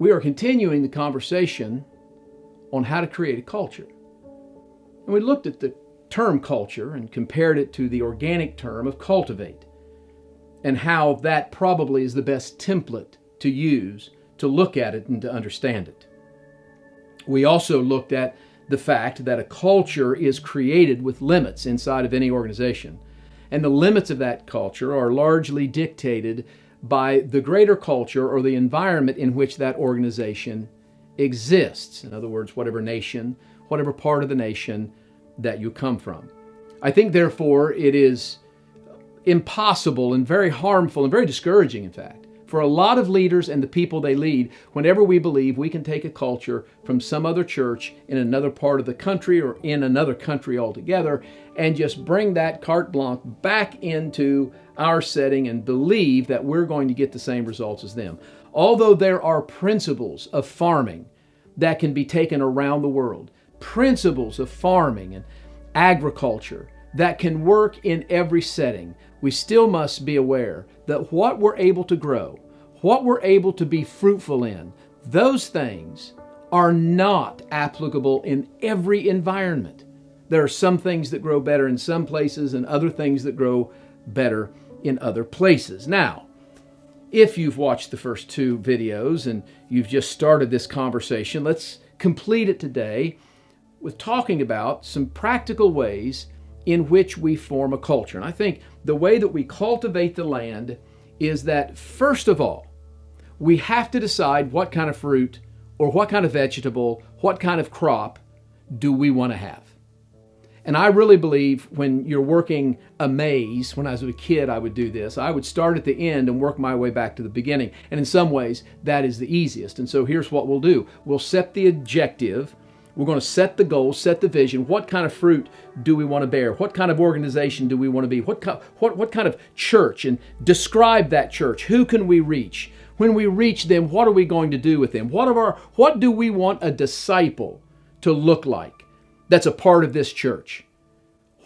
We are continuing the conversation on how to create a culture. And we looked at the term culture and compared it to the organic term of cultivate, and how that probably is the best template to use to look at it and to understand it. We also looked at the fact that a culture is created with limits inside of any organization. And the limits of that culture are largely dictated by the greater culture or the environment in which that organization exists. In other words, whatever nation, whatever part of the nation that you come from. I think, therefore, it is impossible and very harmful and very discouraging, in fact, for a lot of leaders and the people they lead whenever we believe we can take a culture from some other church in another part of the country or in another country altogether and just bring that carte blanche back into our setting and believe that we're going to get the same results as them. Although there are principles of farming that can be taken around the world, principles of farming and agriculture that can work in every setting, we still must be aware that what we're able to grow, what we're able to be fruitful in, those things are not applicable in every environment. There are some things that grow better in some places and other things that grow better in other places. Now, if you've watched the first two videos and you've just started this conversation, let's complete it today with talking about some practical ways in which we form a culture. And I think the way that we cultivate the land is that, first of all, we have to decide what kind of fruit or what kind of vegetable, what kind of crop do we want to have. And I really believe when you're working a maize, when I was a kid, I would do this. I would start at the end and work my way back to the beginning. And in some ways, that is the easiest. And so here's what we'll do. We'll set the objective. We're going to set the goal, set the vision. What kind of fruit do we want to bear? What kind of organization do we want to be? What kind of church? And describe that church. Who can we reach? When we reach them, what are we going to do with them? What do we want a disciple to look like that's a part of this church?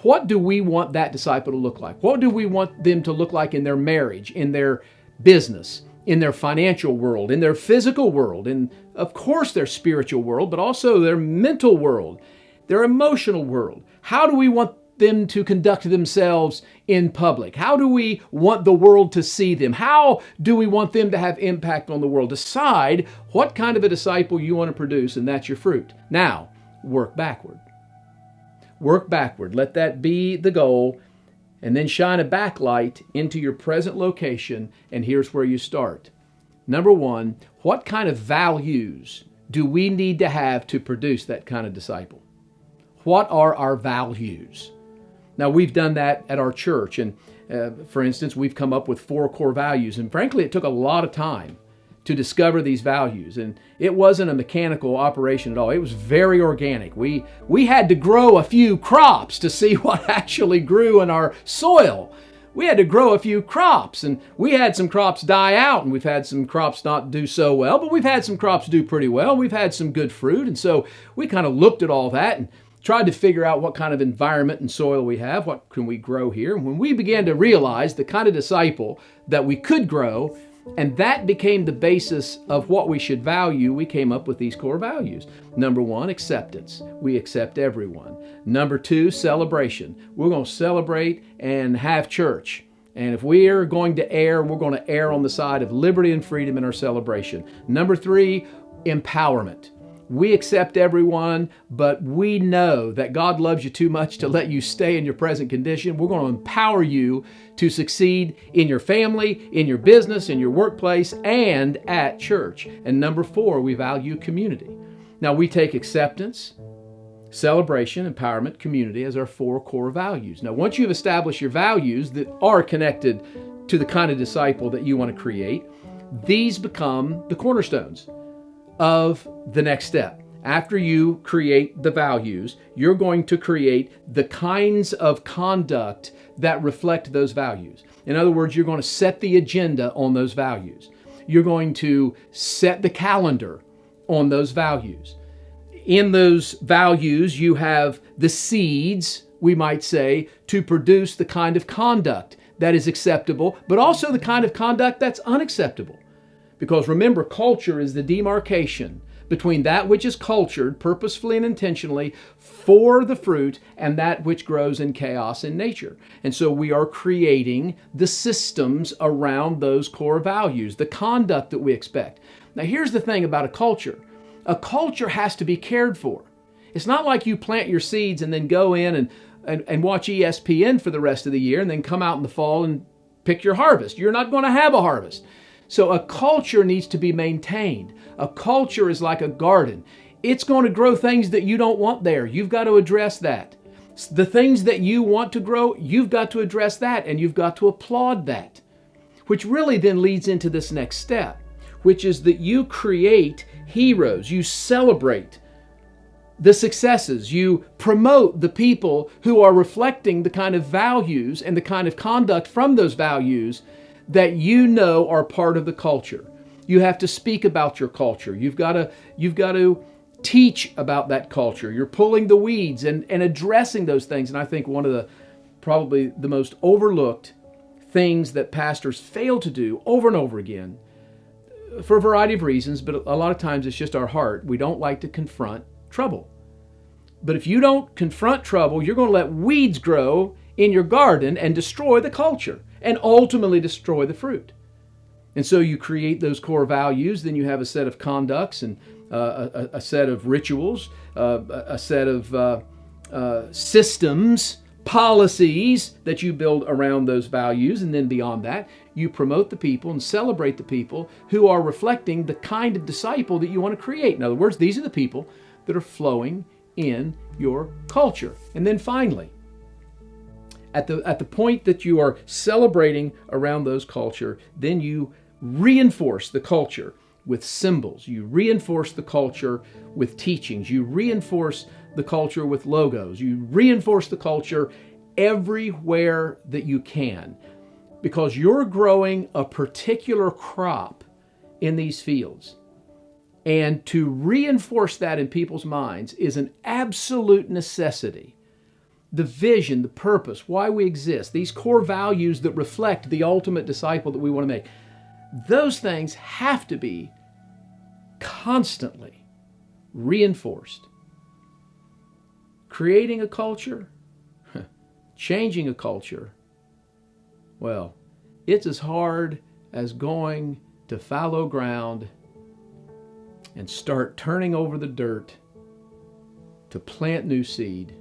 What do we want that disciple to look like? What do we want them to look like in their marriage, in their business, in their financial world, in their physical world, in, of course, their spiritual world, but also their mental world, their emotional world? How do we want them to conduct themselves in public? How do we want the world to see them? How do we want them to have impact on the world? Decide what kind of a disciple you want to produce, and that's your fruit. Now, work backward. Work backward. Let that be the goal, and then shine a backlight into your present location, and here's where you start. Number one, what kind of values do we need to have to produce that kind of disciple? What are our values? Now, we've done that at our church, and for instance, we've come up with 4 core values, and frankly, it took a lot of time to discover these values, and it wasn't a mechanical operation at all. It was very organic. We had to grow a few crops to see what actually grew in our soil. We had to grow a few crops, and we had some crops die out, and we've had some crops not do so well, but we've had some crops do pretty well. We've had some good fruit, and so we kind of looked at all that and tried to figure out what kind of environment and soil we have, what can we grow here. And when we began to realize the kind of disciple that we could grow, and that became the basis of what we should value, we came up with these core values. Number 1, acceptance. We accept everyone. Number 2, celebration. We're going to celebrate and have church. And if we are going to err, we're going to err on the side of liberty and freedom in our celebration. Number 3, empowerment. We accept everyone, but we know that God loves you too much to let you stay in your present condition. We're going to empower you to succeed in your family, in your business, in your workplace, and at church. And number 4, we value community. Now, we take acceptance, celebration, empowerment, community as our 4 core values. Now, once you've established your values that are connected to the kind of disciple that you want to create, these become the cornerstones of the next step. After you create the values, you're going to create the kinds of conduct that reflect those values. In other words, you're going to set the agenda on those values. You're going to set the calendar on those values. In those values, you have the seeds, we might say, to produce the kind of conduct that is acceptable, but also the kind of conduct that's unacceptable. Because remember, culture is the demarcation between that which is cultured purposefully and intentionally for the fruit and that which grows in chaos in nature. And so we are creating the systems around those core values, the conduct that we expect. Now, here's the thing about a culture. A culture has to be cared for. It's not like you plant your seeds and then go in and watch ESPN for the rest of the year and then come out in the fall and pick your harvest. You're not going to have a harvest. So a culture needs to be maintained. A culture is like a garden. It's going to grow things that you don't want there. You've got to address that. The things that you want to grow, you've got to address that, and you've got to applaud that. Which really then leads into this next step, which is that you create heroes. You celebrate the successes. You promote the people who are reflecting the kind of values and the kind of conduct from those values that you know are part of the culture. You have to speak about your culture. You've got to teach about that culture. You're pulling the weeds and addressing those things. And I think one of the probably the most overlooked things that pastors fail to do over and over again, for a variety of reasons, but a lot of times it's just our heart. We don't like to confront trouble. But if you don't confront trouble, you're going to let weeds grow in your garden and destroy the culture and ultimately destroy the fruit. And so you create those core values, then you have a set of conducts and a set of rituals, a set of systems, policies that you build around those values. And then beyond that, you promote the people and celebrate the people who are reflecting the kind of disciple that you want to create. In other words, these are the people that are flowing in your culture. And then finally, at the point that you are celebrating around those culture, then you reinforce the culture with symbols. You reinforce the culture with teachings. You reinforce the culture with logos. You reinforce the culture everywhere that you can, because you're growing a particular crop in these fields. And to reinforce that in people's minds is an absolute necessity. The vision, the purpose, why we exist, these core values that reflect the ultimate disciple that we want to make, those things have to be constantly reinforced. Creating a culture, changing a culture, well, it's as hard as going to fallow ground and start turning over the dirt to plant new seed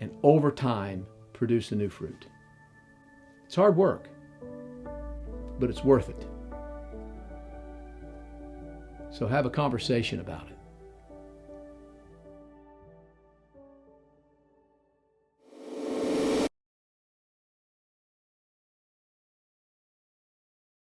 and over time produce a new fruit. It's hard work, but it's worth it. So have a conversation about it.